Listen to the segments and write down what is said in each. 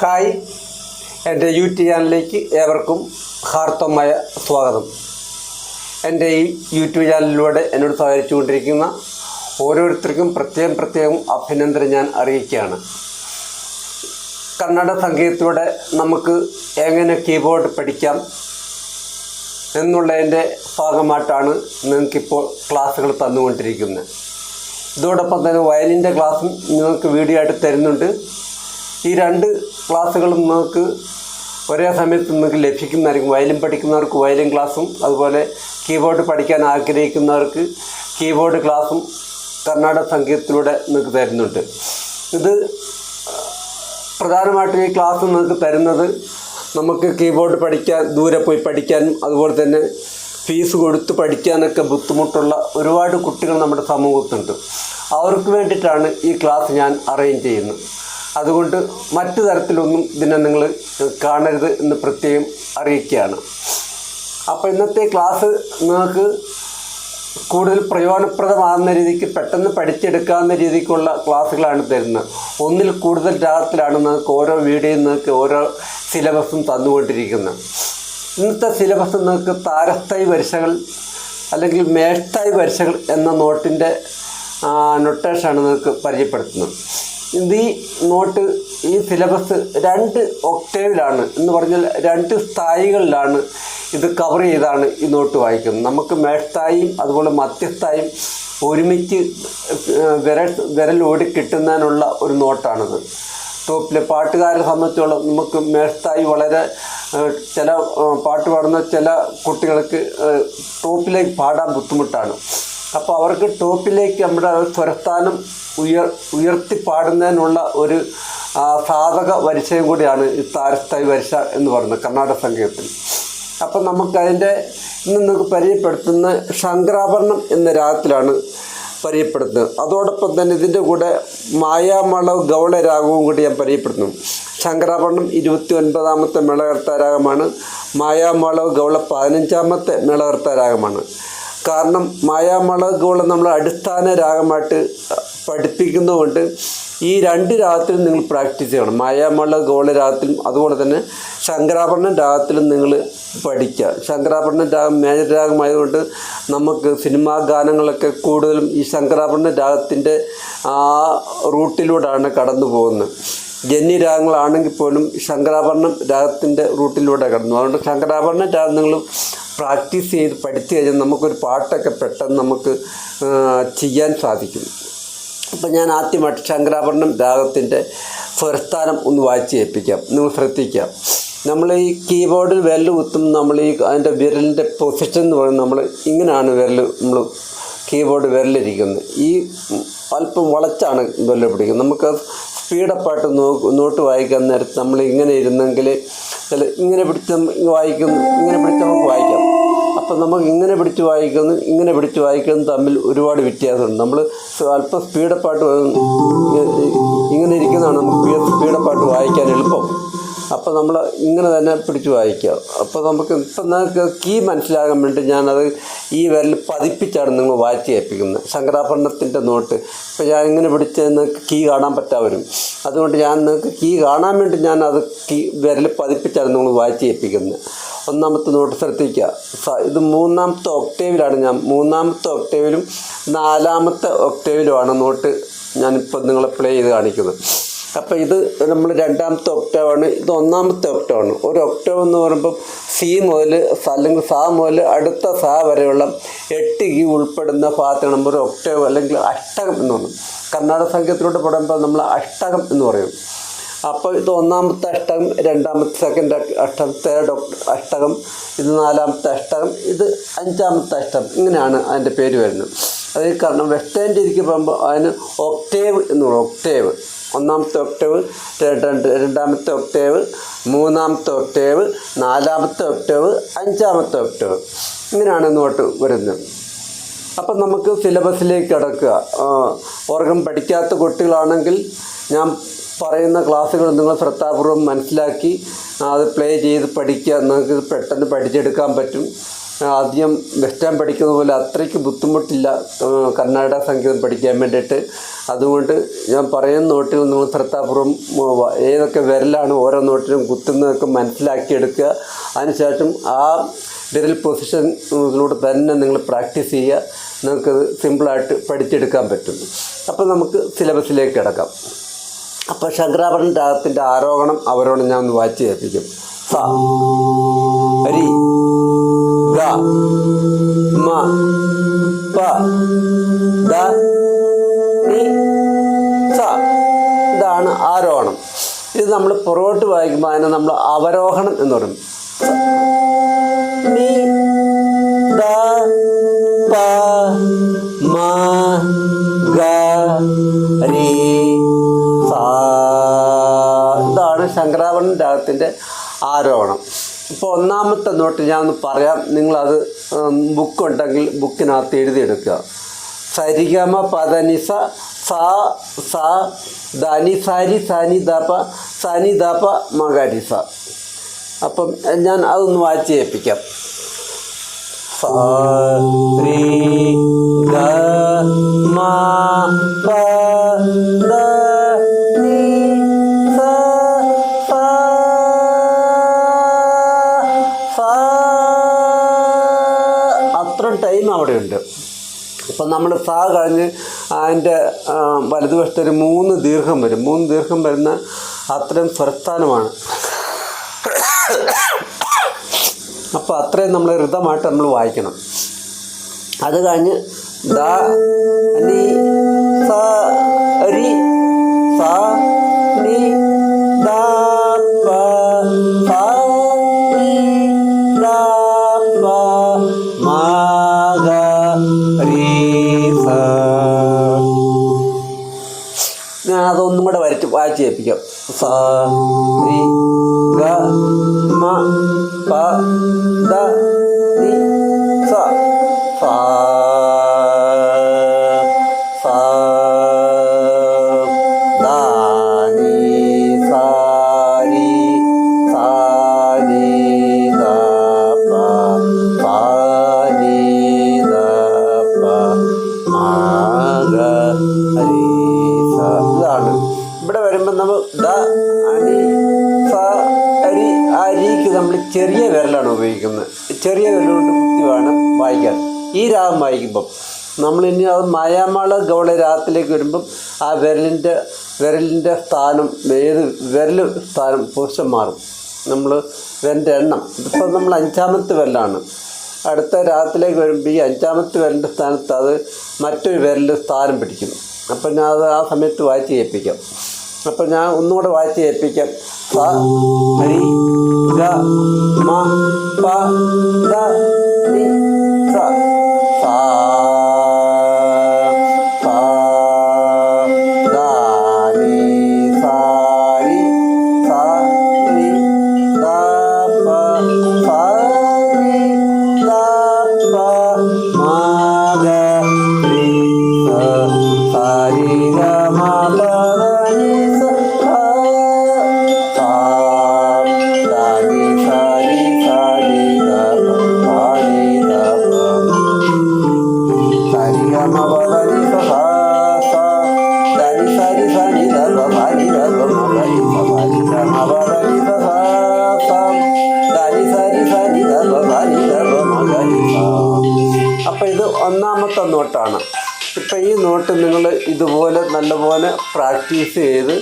Hi, എൻ്റെ YouTube ചാനലിലേക്ക് ഏവർക്കും ഹാർദവമായ സ്വാഗതം. എൻ്റെ ഈ യൂട്യൂബ് ചാനലിലൂടെ എന്നോട് സഹകരിച്ചുകൊണ്ടിരിക്കുന്ന ഓരോരുത്തർക്കും പ്രത്യേകം അഭിനന്ദനം ഞാൻ അറിയിക്കുകയാണ്. കന്നഡ സംഗീതത്തിലൂടെ നമുക്ക് എങ്ങനെ കീബോർഡ് പഠിക്കാം എന്നുള്ളതിൻ്റെ ഭാഗമായിട്ടാണ് നിങ്ങൾക്കിപ്പോൾ ക്ലാസ്സുകൾ തന്നുകൊണ്ടിരിക്കുന്നത്. ഇതോടൊപ്പം തന്നെ വയലിൻ്റെ ക്ലാസ്സും നിങ്ങൾക്ക് വീഡിയോ ആയിട്ട് തരുന്നുണ്ട്. ഈ രണ്ട് ക്ലാസ്സുകളും നിങ്ങൾക്ക് ഒരേ സമയത്ത് നിങ്ങൾക്ക് ലഭിക്കുന്നതായിരിക്കും. വയലിൻ പഠിക്കുന്നവർക്ക് വയലിൻ ക്ലാസ്സും അതുപോലെ കീബോർഡ് പഠിക്കാൻ ആഗ്രഹിക്കുന്നവർക്ക് കീബോർഡ് ക്ലാസ്സും കർണാടക സംഗീതത്തിലൂടെ നിങ്ങൾക്ക് തരുന്നുണ്ട്. ഇത് പ്രധാനമായിട്ടും ഈ ക്ലാസ് നിങ്ങൾക്ക് തരുന്നത് നമുക്ക് കീബോർഡ് പഠിക്കാൻ ദൂരെ പോയി പഠിക്കാനും അതുപോലെ തന്നെ ഫീസ് കൊടുത്ത് പഠിക്കാനൊക്കെ ബുദ്ധിമുട്ടുള്ള ഒരുപാട് കുട്ടികൾ നമ്മുടെ സമൂഹത്തുണ്ട്. അവർക്ക് വേണ്ടിയിട്ടാണ് ഈ ക്ലാസ് ഞാൻ അറേഞ്ച് ചെയ്യുന്നത്. അതുകൊണ്ട് മറ്റു തരത്തിലൊന്നും ഇതിനെ നിങ്ങൾ കാണരുത് എന്ന് പ്രത്യേകം അറിയിക്കുകയാണ്. അപ്പോൾ ഇന്നത്തെ ക്ലാസ് നിങ്ങൾക്ക് കൂടുതൽ പ്രയോജനപ്രദമാകുന്ന രീതിക്ക് പെട്ടെന്ന് പഠിച്ചെടുക്കാവുന്ന രീതിക്കുള്ള ക്ലാസ്സുകളാണ് തരുന്നത്. ഒന്നിൽ കൂടുതൽ രാഗത്തിലാണ് നിങ്ങൾക്ക് ഓരോ വീഡിയോയും നിങ്ങൾക്ക് ഓരോ സിലബസും തന്നുകൊണ്ടിരിക്കുന്നത്. ഇന്നത്തെ സിലബസ് നിങ്ങൾക്ക് താരസ്ഥായി വരിശകൾ അല്ലെങ്കിൽ മേഷ്ഠായി വരിശകൾ എന്ന നോട്ടിൻ്റെ നൊട്ടേഷനാണ് നിങ്ങൾക്ക് പരിചയപ്പെടുത്തുന്നത്. ഈ നോട്ട് ഈ സിലബസ് 2 ഒക്ടേവിലാണ് എന്ന് പറഞ്ഞാൽ 2 സ്ഥായികളിലാണ് ഇത് കവർ ചെയ്താണ് ഈ നോട്ട് വായിക്കുന്നത്. നമുക്ക് മേഷ്ഠായും അതുപോലെ മധ്യസ്ഥായും ഒരുമിച്ച് വിരൽ ഓടി കിട്ടുന്നതിനുള്ള ഒരു നോട്ടാണിത്. ടോപ്പിലെ പാട്ടുകാരെ സംബന്ധിച്ചോളം നമുക്ക് മേഷ്ഠായി വളരെ ചില പാട്ട് പാടുന്ന ചില കുട്ടികൾക്ക് ടോപ്പിലേക്ക് പാടാൻ ബുദ്ധിമുട്ടാണ്. അപ്പോൾ അവർക്ക് ടോപ്പിലേക്ക് നമ്മുടെ സ്വരസ്ഥാനം ഉയർത്തി പാടുന്നതിനുള്ള ഒരു സാധക വരിശയും കൂടിയാണ് ഈ താരസ്ഥായി വരിശ എന്ന് പറയുന്നത് കർണാടക സംഗീതത്തിൽ. അപ്പം നമുക്കതിൻ്റെ ഇന്ന് നിങ്ങൾക്ക് പരിചയപ്പെടുത്തുന്ന ശങ്കരാഭരണം എന്ന രാഗത്തിലാണ് പരിചയപ്പെടുത്തുന്നത്. അതോടൊപ്പം തന്നെ ഇതിൻ്റെ കൂടെ മായാമളവ് ഗൗള രാഗവും കൂടി ഞാൻ പരിചയപ്പെടുത്തുന്നു. ശങ്കരാഭരണം 29ാമത്തെ മേളകർത്താ രാഗമാണ്. മായാമളവ് ഗൗള 15ാമത്തെ മേളകർത്താ രാഗമാണ്. കാരണം മായാമളവ് ഗൗള നമ്മൾ അടിസ്ഥാന രാഗമായിട്ട് പഠിപ്പിക്കുന്നതുകൊണ്ട് ഈ 2 രാഗത്തിലും നിങ്ങൾ പ്രാക്ടീസ് ചെയ്യണം. മായാമളവ് ഗൗള രാഗത്തിലും അതുപോലെ തന്നെ ശങ്കരാഭരണം രാഗത്തിലും നിങ്ങൾ പഠിക്കുക. ശങ്കരാഭരണം രാഗം മേജർ രാഗമായതുകൊണ്ട് നമുക്ക് സിനിമാ ഗാനങ്ങളൊക്കെ കൂടുതലും ഈ ശങ്കരാഭരണം രാഗത്തിൻ്റെ ആ റൂട്ടിലൂടെയാണ് കടന്നു പോകുന്നത്. ജന്യ രാഗങ്ങളാണെങ്കിൽ പോലും ശങ്കരാഭരണം രാഗത്തിൻ്റെ റൂട്ടിലൂടെ കടന്നു. അതുകൊണ്ട് ശങ്കരാഭരണം രാഗം നിങ്ങൾ പ്രാക്ടീസ് ചെയ്ത് പഠിച്ചു കഴിഞ്ഞാൽ നമുക്കൊരു പാട്ടൊക്കെ പെട്ടെന്ന് നമുക്ക് ചെയ്യാൻ സാധിക്കും. അപ്പം ഞാൻ ആദ്യമായിട്ട് ശങ്കരാഭരണം രാഗത്തിൻ്റെ സ്വരസ്ഥാനം ഒന്ന് വായിച്ച് കേൾപ്പിക്കാം. നിങ്ങൾ ശ്രദ്ധിക്കാം. നമ്മൾ ഈ കീബോർഡിൽ വിരൽ കുത്തും നമ്മൾ ഈ അതിൻ്റെ വിരലിൻ്റെ പൊസിഷൻ എന്ന് പറയുന്നത് നമ്മൾ ഇങ്ങനെയാണ് നമ്മൾ കീബോർഡ് വിരലിരിക്കുന്നത്. ഈ അല്പം വളച്ചാണ് വിരൽ പിടിക്കുന്നത്. നമുക്ക് സ്പീഡപ്പായിട്ട് നോട്ട് വായിക്കാൻ നേരത്ത് നമ്മൾ ഇങ്ങനെ ഇരുന്നെങ്കിൽ ചില ഇങ്ങനെ പിടിച്ച് ഇങ്ങനെ പിടിച്ച് നമുക്ക് വായിക്കാം. അപ്പം നമുക്ക് ഇങ്ങനെ പിടിച്ച് വായിക്കുന്നത് തമ്മിൽ ഒരുപാട് വ്യത്യാസമുണ്ട്. നമ്മൾ അല്പം സ്പീഡപ്പായിട്ട് ഇങ്ങനെ ഇരിക്കുന്നതാണ് നമുക്ക് സ്പീഡപ്പായിട്ട് വായിക്കാൻ എളുപ്പം. അപ്പോൾ നമ്മൾ ഇങ്ങനെ തന്നെ പിടിച്ച് വായിക്കുക. അപ്പോൾ നമുക്ക് ഇപ്പം നിങ്ങൾക്ക് കീ മനസ്സിലാകാൻ വേണ്ടി ഞാനത് ഈ വിരൽ പതിപ്പിച്ചാണ് നിങ്ങൾ വായിച്ച് കേൾപ്പിക്കുന്നത്. ശങ്കരാഭരണത്തിൻ്റെ നോട്ട് ഇപ്പോൾ ഞാൻ ഇങ്ങനെ പിടിച്ച് നിങ്ങൾക്ക് കീ കാണാൻ പറ്റാൻ വരും. അതുകൊണ്ട് ഞാൻ നിങ്ങൾക്ക് കീ കാണാൻ വേണ്ടി ഞാനത് വിരൽ പതിപ്പിച്ചാണ് നിങ്ങൾ വായിച്ച് കേൾപ്പിക്കുന്നത്. ഒന്നാമത്തെ നോട്ട് ശ്രദ്ധിക്കുക. ഇത് 3ാമത്തെ ഒക്ടേവിലാണ്. ഞാൻ 3ാമത്തെ ഒക്ടേവിലും 4ാമത്തെ ഒക്ടേവിലുമാണ് നോട്ട് ഞാനിപ്പോൾ നിങ്ങളെ പ്ലേ ചെയ്ത് കാണിക്കുന്നത്. അപ്പോൾ ഇത് നമ്മൾ 2ാമത്തെ ഒക്ടേവാണ്. ഇത് 1ാമത്തെ ഒക്ടേവാണ്. ഒരു ഒക്ടേവ് എന്ന് പറയുമ്പോൾ സി മുതൽ അല്ലെങ്കിൽ സാ മുതൽ അടുത്ത സാ വരെയുള്ള 8 കീ ഉൾപ്പെടുന്ന ഭാഗത്താണ് ഒരു ഒക്ടേവ് അല്ലെങ്കിൽ അഷ്ടകം എന്ന് പറയുന്നത്. കർണാടക സംഗീതത്തിലൂടെ പാടുമ്പോൾ നമ്മൾ അഷ്ടകം എന്ന് പറയും. അപ്പോൾ ഇത് 1ാമത്തെ അഷ്ടകം, 2ാമത്തെ സെക്കൻഡ് അഷ്ടകം, തേർഡ് അഷ്ടകം, ഇത് 4ാമത്തെ അഷ്ടകം, ഇത് 5ാമത്തെ അഷ്ടകം. ഇങ്ങനെയാണ് അതിൻ്റെ പേര് വരുന്നത്. അതിൽ കാരണം വെസ്റ്റേൺ രീതിക്ക് പോകുമ്പോൾ അതിന് ഒക്ടേവ് എന്ന് പറയും. ഒക്ടേവ് 1ാമത്തെ ഒക്ടേവ്, 2ാമത്തെ ഒക്ടേവ്, 3ാമത്തെ ഒക്ടേവ്, 4ാമത്തെ ഒക്ടേവ്, 5ാമത്തെ ഒക്ടേവ്. ഇങ്ങനെയാണ് നോട്ട് വരുന്നത്. അപ്പം നമുക്ക് സിലബസിലേക്ക് കിടക്കുക. ഓർഗൻ പഠിക്കാത്ത കുട്ടികളാണെങ്കിൽ ഞാൻ പറയുന്ന ക്ലാസ്സുകൾ നിങ്ങൾ ശ്രദ്ധാപൂർവം മനസ്സിലാക്കി അത് പ്ലേ ചെയ്ത് പഠിക്കുക. നിങ്ങൾക്ക് പെട്ടെന്ന് പഠിച്ചെടുക്കാൻ പറ്റും. ആദ്യം വെസ്റ്റേൺ പഠിക്കുന്ന പോലെ അത്രയ്ക്ക് ബുദ്ധിമുട്ടില്ല കർണാടക സംഗീതം പഠിക്കാൻ വേണ്ടിയിട്ട്. അതുകൊണ്ട് ഞാൻ പറയുന്ന നോട്ടിൽ നിങ്ങൾ ശ്രദ്ധാപൂർവം ഏതൊക്കെ വിരലാണ് ഓരോ നോട്ടിലും കുത്തുന്നതൊക്കെ മനസ്സിലാക്കിയെടുക്കുക. അതിനുശേഷം ആ വിരൽ പൊസിഷനിലൂടെ തന്നെ നിങ്ങൾ പ്രാക്ടീസ് ചെയ്യുക. നിങ്ങൾക്കത് സിമ്പിളായിട്ട് പഠിച്ചെടുക്കാൻ പറ്റും. അപ്പോൾ നമുക്ക് സിലബസിലേക്ക് കിടക്കാം. അപ്പോൾ ശങ്കരാഭരണ രാഗത്തിൻ്റെ ആരോഹണം അവരോട് ഞാൻ ഒന്ന് വായിച്ച് കേൾപ്പിക്കും. സ രി ഗ മ പ ദ നി സ. ഇതാണ് ആരോഹണം. ഇത് നമ്മൾ പുറകോട്ട് വായിക്കുമ്പോൾ അതിനെ നമ്മൾ അവരോഹണം എന്ന് പറയും. നി ദ പ മ ഗ രി സ. ഇതാണ് ശങ്കരാഭരണ രാഗത്തിൻ്റെ ആരോഹണം. ഇപ്പോൾ ഒന്നാമത്തെ നോട്ട് ഞാൻ ഒന്ന് പറയാം, നിങ്ങളത് ബുക്കുണ്ടെങ്കിൽ ബുക്കിനകത്ത് എഴുതിയെടുക്കുക. സരിഗമ പദനിസ സ സ ധനി സാരി സനി ദപ സനി ദപ മകരിസ. അപ്പം ഞാൻ അതൊന്ന് വായിച്ച് കേൾപ്പിക്കാം. സ രി ഗ മ പ ദ നി സ സ സ. അത്ര ടൈം അവിടെയുണ്ട്. അപ്പം നമ്മൾ സ കഴിഞ്ഞ് അതിൻ്റെ വലതുവശത്തൊരു 3 ദീർഘം വരും. 3 ദീർഘം വരുന്ന അത്രയും സ്വരസ്ഥാനമാണ്. അപ്പോൾ അത്രയും നമ്മൾ ഋതമായിട്ട് നമ്മൾ വായിക്കണം. അത് കഴിഞ്ഞ് ദ നി സ രി സ നി ദ പ സ നി ദ പ മ ഗ രി സ. ഞാൻ അതൊന്നും കൂടെ വായിച്ച് കേൾപ്പിക്കാം. സ രി ഗ മ പ ദ നി സ സ സ ദ നി സ രി സ നി ദ പ സ നി ദ പ മ ഗ രി സ. ഇതാണ്. ഇവിടെ വരുമ്പോൾ നമ്മൾ ദ നി സ രി. ആ രിക്ക് നമ്മൾ ചെറിയ വിരലാണ് ഉപയോഗിക്കുന്നത്. ചെറിയ വിരലുകൊണ്ട് കുത്തി വേണം വായിക്കാൻ. ഈ രാഗം വായിക്കുമ്പം നമ്മളിനി അത് മയാമള ഗൗള രാഗത്തിലേക്ക് വരുമ്പം ആ വിരലിൻ്റെ സ്ഥാനം, ഏത് വിരൽ സ്ഥാനം പൊസിഷൻ മാറും. നമ്മൾ വിരലിൻ്റെ എണ്ണം ഇതിപ്പോൾ നമ്മൾ 5ാമത്തെ വിരലാണ്. അടുത്ത രാഗത്തിലേക്ക് വരുമ്പോൾ ഈ 5ാമത്തെ വിരലിൻ്റെ സ്ഥാനത്ത് അത് മറ്റൊരു വിരലിൻ്റെ സ്ഥാനം പിടിക്കും. അപ്പം ഞാൻ അത് ആ സമയത്ത് വായിച്ച് കേൾപ്പിക്കാം. അപ്പം ഞാൻ ഒന്നുകൂടെ വായിച്ച് കേൾപ്പിക്കാം. സ രി ഗ മ പ ദ നി സ സ സ ദ നി സ രി സ നി ദ പ സ നി ദ പ മ ഗ രി സ സ രി ഗ മ പ ദ നി സ അപ്പം ഇത് ഒന്നാമത്തെ നോട്ടാണ്. ഇപ്പം ഈ നോട്ട് നിങ്ങൾ ഇതുപോലെ നല്ലപോലെ പ്രാക്ടീസ് ചെയ്ത്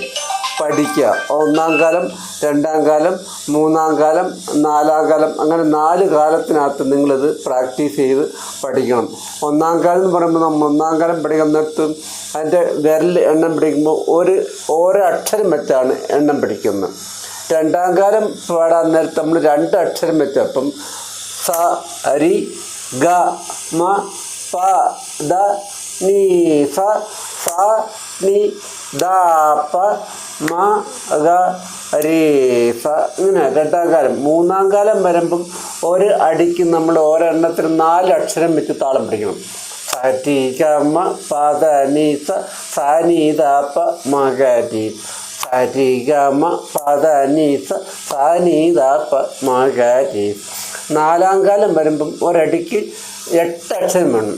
പഠിക്കുക. 1ാം കാലം, 2ാം കാലം, 3ാം കാലം, 4ാം കാലം, അങ്ങനെ 4 കാലത്തിനകത്ത് നിങ്ങളിത് പ്രാക്ടീസ് ചെയ്ത് പഠിക്കണം. 1ാം കാലം എന്ന് പറയുമ്പോൾ നമ്മൾ 1ാം കാലം പഠിക്കുന്നിടത്ത് അതിൻ്റെ വിരൽ എണ്ണം പിടിക്കുമ്പോൾ ഓരോ അക്ഷരം വെച്ചാണ് എണ്ണം പിടിക്കുന്നത്. 2ാം കാലം പാടാൻ നേരത്ത് നമ്മൾ 2 അക്ഷരം വെച്ച, അപ്പം സ രി ഗ മ പ ദ നി സ സ നി ദ പ മ ഗ രി സ. ഇങ്ങനെ 2ാം കാലം. 3ാം കാലം വരുമ്പം ഒരു അടിക്ക് നമ്മൾ ഓരോ എണ്ണത്തിന് 4 അക്ഷരം വെച്ച് താളം പിടിക്കണം. സ ടി ഗ മ പ ദ നി സ സ നി ദ പ മ ഗ രി സ ടി ഗ മ പ ദ നി സ സ നി ദ പ മ ഗ രി. നാലാം കാലം വരുമ്പം ഒരടിക്ക് 8 അക്ഷരം വേണം.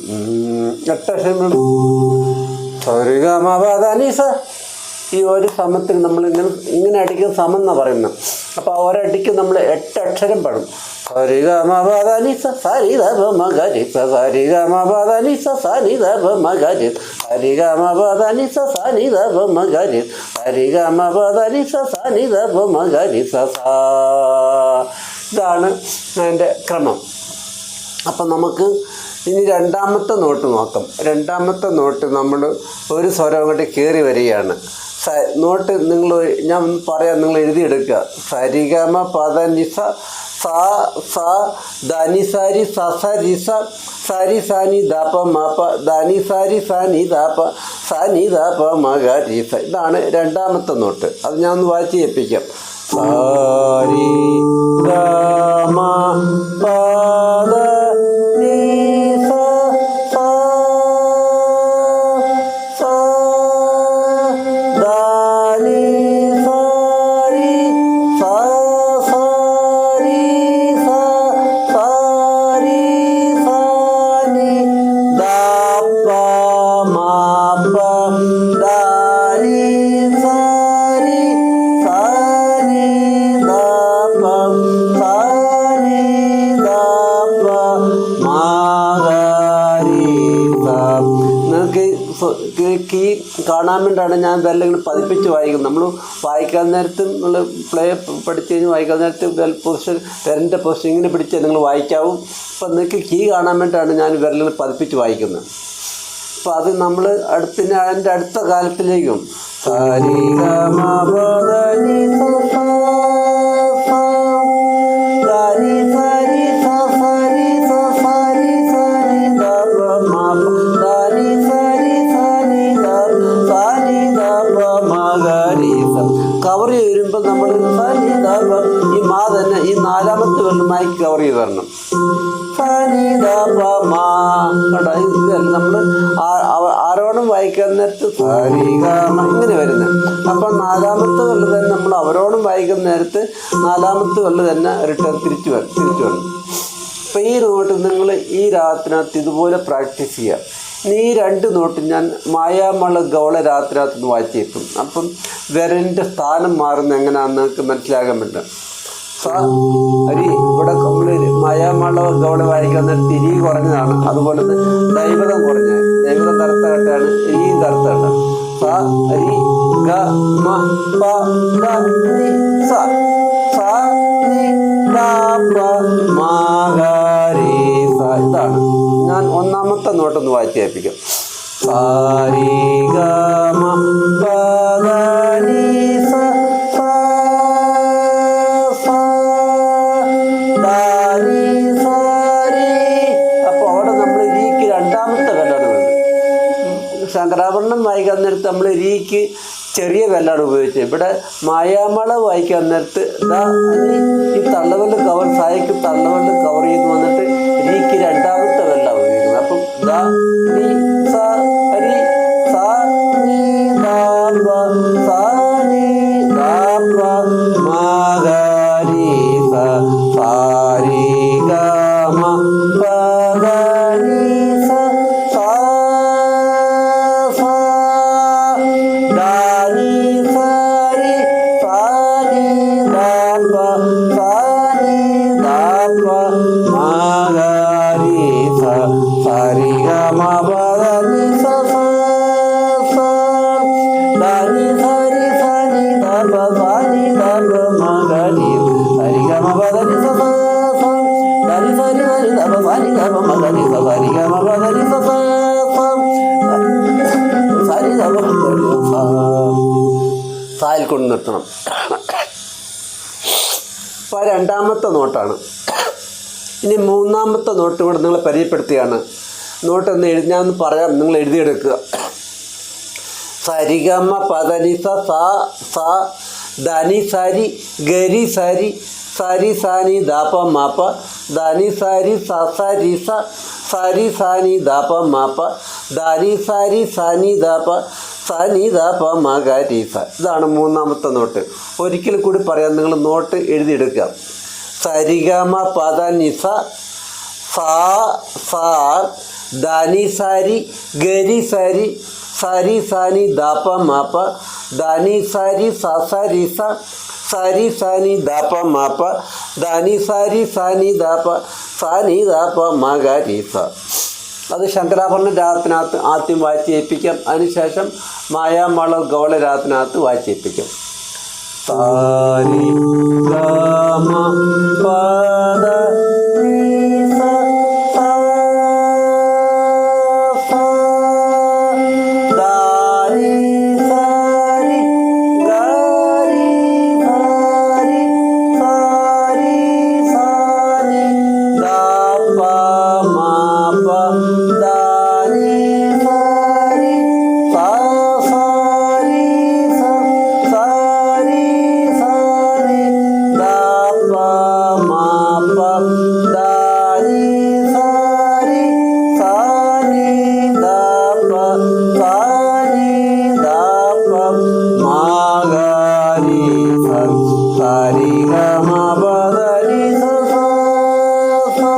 8 അക്ഷരം വേണം. സരിഗമപദനിസ. ഈ ഒരു സമത്തിന് നമ്മൾ ഇങ്ങനെ അടിക്കുന്ന സമം എന്നാണ് പറയുന്നത്. അപ്പോൾ ഒരടിക്ക് നമ്മൾ 8 അക്ഷരം പാടും. സരിഗമപദനിസ സരിഗമഗരിസ സരിഗമപദനിസ സരിഗമഗരിസ സരിഗമപദനിസ സരിഗമഗരിസ സരിഗമപദനിസ സരിഗമഗരിസ. ഇതാണ് അതിൻ്റെ ക്രമം. അപ്പം നമുക്ക് ഇനി രണ്ടാമത്തെ നോട്ട് നോക്കാം. രണ്ടാമത്തെ നോട്ട് നമ്മൾ ഒരു സ്വരം അങ്ങോട്ട് കയറി വരികയാണ്. നോട്ട് ഞാൻ പറയാം, നിങ്ങൾ എഴുതിയെടുക്കുക. സരിഗമ പദനിസ സ സ ധനി സാരി സ സരി സ സാരി സാനി ദാപ മാപ്പ ധനി സാരി സാനി ദാപ സാനി ദാപ മഗ രീസ. ഇതാണ് രണ്ടാമത്തെ നോട്ട്. അത് ഞാൻ ഒന്ന് വായിച്ച് കേൾപ്പിക്കാം. സാരി ഗമ പദ കീ കാണാൻ വേണ്ടിയാണ് ഞാൻ ഇതെല്ലാം ഇങ്ങനെ പതിപ്പിച്ച് വായിക്കുന്നത്. നമ്മൾ വായിക്കാൻ നേരത്ത് നമ്മൾ പ്ലേ പഠിച്ച് കഴിഞ്ഞ് വായിക്കാൻ നേരത്ത് പൊസിഷൻ വിരലിൻ്റെ പൊസിഷൻ ഇങ്ങനെ പിടിച്ച് നിങ്ങൾ വായിക്കാവും. അപ്പം നിങ്ങൾക്ക് കീ കാണാൻ വേണ്ടിയാണ് ഞാൻ വിരലുകൾ പതിപ്പിച്ച് വായിക്കുന്നത്. അപ്പോൾ അത് നമ്മൾ അതിൻ്റെ അടുത്ത കാലത്തിലേക്കും കവർ ചെയ്യുമ്പോൾ നമ്മൾ ഈ മാ തന്നെ ഈ നാലാമത്തെ വെള്ളമായി കവർ ചെയ്ത് തരണം. നമ്മൾ ആരോടും വായിക്കാൻ നേരത്ത് ഇങ്ങനെ വരുന്നത്. അപ്പം നാലാമത്തെ വെള്ളം തന്നെ നമ്മൾ അവരോടും വായിക്കുന്ന നേരത്ത് നാലാമത്തെ വെള്ളം തന്നെ റിട്ടേൺ തിരിച്ചു വരണം. അപ്പം ഈ നോട്ട് നിങ്ങൾ ഈ രാത്രിനകത്ത് ഇതുപോലെ പ്രാക്ടീസ് ചെയ്യുക. ഈ 2 നോട്ട് ഞാൻ മായാമള ഗൗള രാത്രിനകത്ത് വായിച്ചു കേൾക്കും. അപ്പം വിരലിൻ്റെ സ്ഥാനം മാറുന്ന എങ്ങനെയാണെന്ന് നിങ്ങൾക്ക് മനസ്സിലാക്കാൻ പറ്റും. അരി ഇവിടെ നമ്മൾ മായാമള ഗൗള വായിക്കാൻ നേരത്ത് ഇരി കുറഞ്ഞതാണ്. അതുപോലെ തന്നെ ദൈവതം കുറഞ്ഞത്. ദൈവതം കറുത്തായിട്ടാണ് ഈ കറുത്തായിട്ട് സ അരി ഗ മ പ ധ നി സ സ നി ദ പ മ ഗ രി സ. ഇതാണ്. ഞാൻ ഒന്നാമത്തെ നോട്ടൊന്ന് വായിച്ച് കേൾപ്പിക്കാം. സാരി ഗമ പദ നി സ സ സ ദ നി സ രി. അപ്പോൾ അവിടെ നമ്മൾ രീക്ക് രണ്ടാമത്തെ വെല്ലാണ് വരുന്നത്. ശങ്കരാഭരണം വായിക്കാൻ നേരത്ത് നമ്മൾ രീക്ക് ചെറിയ വെല്ലാണ് ഉപയോഗിച്ചത്. ഇവിടെ മായാമള വായിക്കാൻ നേരത്ത് ഈ തള്ളവെല്ല് കവർ സായിക്ക് തള്ളവെല്ല് കവർ ചെയ്ത് വന്നിട്ട് രീക്ക് രണ്ടാമത്തെ വെല്ലാണ് ഉപയോഗിക്കുന്നത്. അപ്പം ദ നി സ രി സ നി ദ പ സ നി ദ പ മ ഗ രി സ സ രി ഗ മ പ ധ നി സ സ സ ദ നി സ രി സ നി ദ പ സ നി ദ പ മ ഗ രി സ സ രി ഗ മ പ ധ നി സ സ സ ദ നി സ രി സ നി ദ പ സ നി ദ പ മ ഗ രി സ രി ഗ മ പ ധ നി സ സ സ ദ നി സ രി സ നി ദ പ സ നി ദ പ മ ഗ രി സ സ രി ഗ മ പ ധ നി സ സ സ സ രി ഗ മ പ ധ നി സ. സായിൽ കൊണ്ട് നിർത്തണം. അപ്പോൾ രണ്ടാമത്തെ നോട്ടാണ്. ഇനി മൂന്നാമത്തെ നോട്ട് കൂടെ നിങ്ങളെ പരിചയപ്പെടുത്തുകയാണ്. നോട്ടൊന്ന് ഞാനൊന്ന് പറയാം, നിങ്ങൾ എഴുതിയെടുക്കുക. സരിഗമ പദനിസ സ സ ധനി സാരി ഗരി സാരി സാരി സാനി ദാപ മാപ്പ ധനി സാരി സ സരി സ സാരി സാനി ദാപ മാപ്പ ധനി സാരി സാനി ദാപ സാനി ദാപ മ ഗ രി സ. ഇതാണ് മൂന്നാമത്തെ നോട്ട്. ഒരിക്കൽ കൂടി പറയാം, നിങ്ങൾ നോട്ട് എഴുതിയെടുക്കുക. സരിഗമ പദ നിസ സാ സാ ധാനി സാരി ഗരി സാരി സാരി സാനി ദാപ മാപ ധാനി സാരി സാ സാരി സ സാരി സാനി ദാപ മാപ ധാനി സാരി സാനി ദാപ സാനി ദാപ മഗരി സ. അത് ശങ്കരാഭരണ രാഗത്തിനകത്ത് ആദ്യം വായിച്ചേൽപ്പിക്കാം. അതിനുശേഷം മായാമള ഗൗള രാഗത്തിനകത്ത് വായിച്ചേൽപ്പിക്കാം. സാരി ഗമ പദ നിസ സാ സാ ധാനി സാരി ഗരി സാരി സാരി സാനി ദാപ മാപ ധാനി സാരി സാ സാരി സ സാരി സാനി ദാപ മാപ ധാനി സാരി സാനി ദാപ സാനി ദാപ മഗരി സ സാരി ഗമ പദ നിസ സാ സാ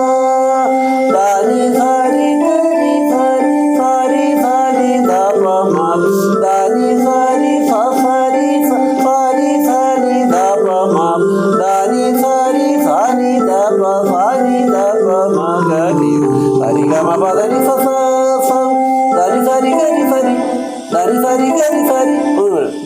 ധാനി സാരി ഗരി സാരി സാരി സാനി ദാപ മാപ ധാനി സാരി സ സാരി സ സാരി സാനി ദാപ മാപ ധാനി സാരി സാനി ദാപ സാനി ദാപ മഗരി സാരി ഗമ പദ നിസ സാ സാ ധാനി സാരി ഗരി സാരി ധാനി സാരി ഗരി സാരി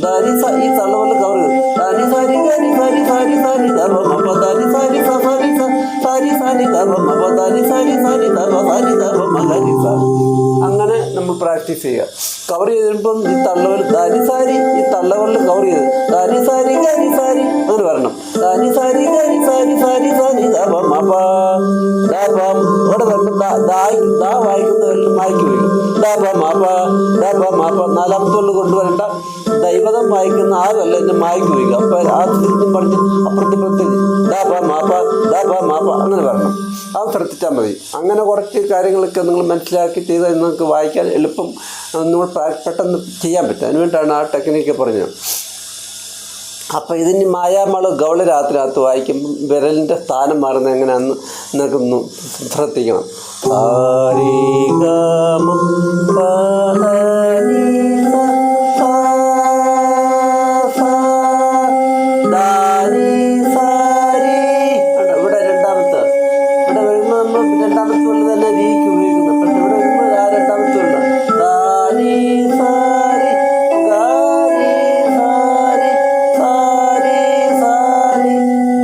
ധാനി സ ഈ തള്ളവല്ല കവർ ധാനി സാരി ഗരി സാരി സാരി സാനി ദാപ മാപ ധാനി സാരി സ സാരി സ സാരി സാനി ദാപ മാപ ധാനി സാരി സാനി ദാപ സാനി ദാപ മഗരി സ. അങ്ങനെ നമ്മൾ പ്രാക്ടീസ് ചെയ്യുക. കവർ ചെയ്തിപ്പം ഈ തള്ളവൽ ധാനി സാരി ഈ തള്ളവലിൽ കവർ ചെയ്ത് ധാനി സാരി ഗരി സാരി അങ്ങനെ വരണം. ധാനി സാരി ഗരി സാരി സാരി സാനി ദാപ മാപ ദാപം ഇവിടെ വരുമ്പോൾ ദാ വായിക്കുന്നവരെല്ലാം മായ്ക്ക് വയ്ക്കും. ദാപ മാപ ദാപ മാപ നാലാമത്തെ കൊണ്ടുവരേണ്ട ദൈവതം വായിക്കുന്ന ആകല്ല എന്നെ മായ്ക്ക് വയ്ക്കുക. അപ്പം ആദ്യം പറഞ്ഞ് അപ്പുറത്തിപ്പുറത്ത് ദാപ മാപ ദാപ മാപ അങ്ങനെ വരണം. അത് ശ്രദ്ധിച്ചാൽ മതി. അങ്ങനെ കുറച്ച് കാര്യങ്ങളൊക്കെ നിങ്ങൾ മനസ്സിലാക്കി ചെയ്താൽ നിങ്ങൾക്ക് വായിക്കാൻ എളുപ്പം നിങ്ങൾ പെട്ടെന്ന് ചെയ്യാൻ പറ്റും. അതിനുവേണ്ടിയാണ് ആ ടെക്നിക്ക് പറഞ്ഞത്. അപ്പോൾ ഇതിന് മായാമള ഗൗള രാത്രിനകത്ത് വായിക്കുമ്പം വിരലിൻ്റെ സ്ഥാനം മാറുന്നത് എങ്ങനെയാണെന്ന് നിങ്ങൾക്കൊന്ന് ശ്രദ്ധിക്കണം. സാരി ഗമ പദ നിസ സാ സാ ധാനി സാരി. ഇവിടെ രണ്ടാമത്തെ ഇവിടെ വരുമ്പോൾ നമ്മൾ രണ്ടാമത്തെ പോലെ തന്നെ വീക്ക് ഉപയോഗിക്കുന്നു. പക്ഷെ ഇവിടെ വരുമ്പോൾ ആ രണ്ടാമത്തെ ഉണ്ട് ധാനി സാരി ഗരി സാരി സാരി സാനി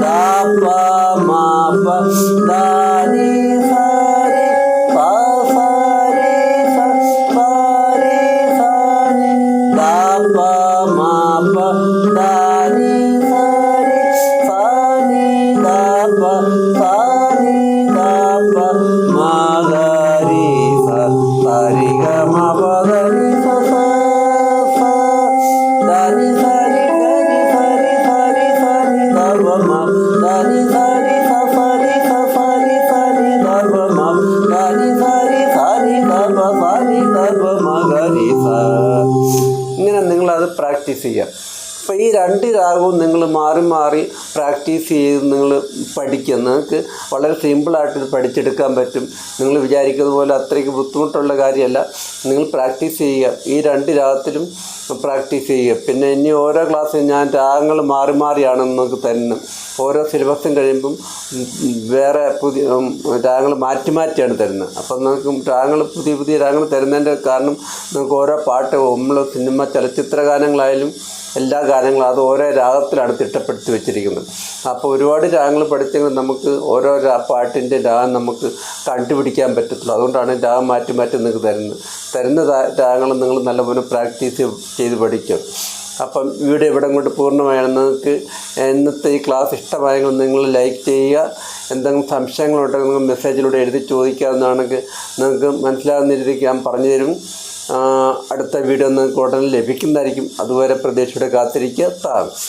ദാപ മാപ ധാനി സാരി സാ സാരി സ സാരി സാനി ദാപ മാപ ധാനി സാരി സാനി ദാപ സാനി ദാപ മഗരി സ സാരി ഗമ പദ നിസ സാ സാ ധാനി സാരി ഗരി സാരി സാരി സാനി ദാപ മാപ ധാനി സാരി സ സാരി സ സാരി സാനി ദാപ മാപ ധാനി സാരി സാനി ദാപ സാനി ദാപ മഗരി സ. ഇങ്ങനെ നിങ്ങളത് പ്രാക്ടീസ് ചെയ്യുക. അപ്പോൾ ഈ രണ്ട് രാഗവും നിങ്ങൾ മാറി മാറി പ്രാക്ടീസ് ചെയ്ത് നിങ്ങൾ പഠിക്കുക. നിങ്ങൾക്ക് വളരെ സിമ്പിളായിട്ട് പഠിച്ചെടുക്കാൻ പറ്റും. നിങ്ങൾ വിചാരിക്കുന്നത് പോലെ അത്രയ്ക്ക് ബുദ്ധിമുട്ടുള്ള കാര്യമല്ല. നിങ്ങൾ പ്രാക്ടീസ് ചെയ്യുക. ഈ രണ്ട് രാഗത്തിലും പ്രാക്ടീസ് ചെയ്യുക. പിന്നെ ഇനി ഓരോ ക്ലാസ്സിൽ ഞാൻ രാഗങ്ങൾ മാറി മാറിയാണ് നിങ്ങൾക്ക് തരുന്നത്. ഓരോ സിലബസും കഴിയുമ്പം വേറെ പുതിയ രാഗങ്ങൾ മാറ്റി മാറ്റിയാണ് തരുന്നത്. അപ്പം നിങ്ങൾക്ക് രാഗങ്ങൾ പുതിയ പുതിയ രാഗങ്ങൾ തരുന്നതിൻ്റെ കാരണം നിങ്ങൾക്ക് ഓരോ പാട്ട് നമ്മൾ സിനിമ ചലച്ചിത്ര ഗാനങ്ങളായാലും എല്ലാ ഗാനങ്ങളും അത് ഓരോ രാഗത്തിലാണ് തിട്ടപ്പെടുത്തി വെച്ചിരിക്കുന്നത്. അപ്പോൾ ഒരുപാട് രാഗങ്ങൾ പഠിച്ചെങ്കിൽ നമുക്ക് ഓരോ പാട്ടിൻ്റെ രാഗം നമുക്ക് കണ്ടുപിടിക്കാൻ പറ്റത്തുള്ളൂ. അതുകൊണ്ടാണ് രാഗം മാറ്റി മാറ്റി നിങ്ങൾക്ക് തരുന്ന രാഗങ്ങൾ നിങ്ങൾ നല്ലപോലെ പ്രാക്ടീസ് ചെയ്ത് പഠിക്കും. അപ്പം വീഡിയോ ഇവിടെ കൊണ്ട് പൂർണ്ണമായാണ്. നിങ്ങൾക്ക് ഇന്നത്തെ ഈ ക്ലാസ് ഇഷ്ടമായെങ്കിൽ നിങ്ങൾ ലൈക്ക് ചെയ്യുക. എന്തെങ്കിലും സംശയങ്ങളുണ്ടെങ്കിൽ നിങ്ങൾ മെസ്സേജിലൂടെ എഴുതി ചോദിക്കാവുന്നതാണെങ്കിൽ നിങ്ങൾക്ക് മനസ്സിലാകുന്ന രീതിക്ക് ഞാൻ പറഞ്ഞു തരും. അടുത്ത വീഡിയോ നിങ്ങൾക്ക് ഉടനെ ലഭിക്കുന്നതായിരിക്കും. അതുവരെ പ്രതീക്ഷയോടെ കാത്തിരിക്കുക. താങ്ക്സ്.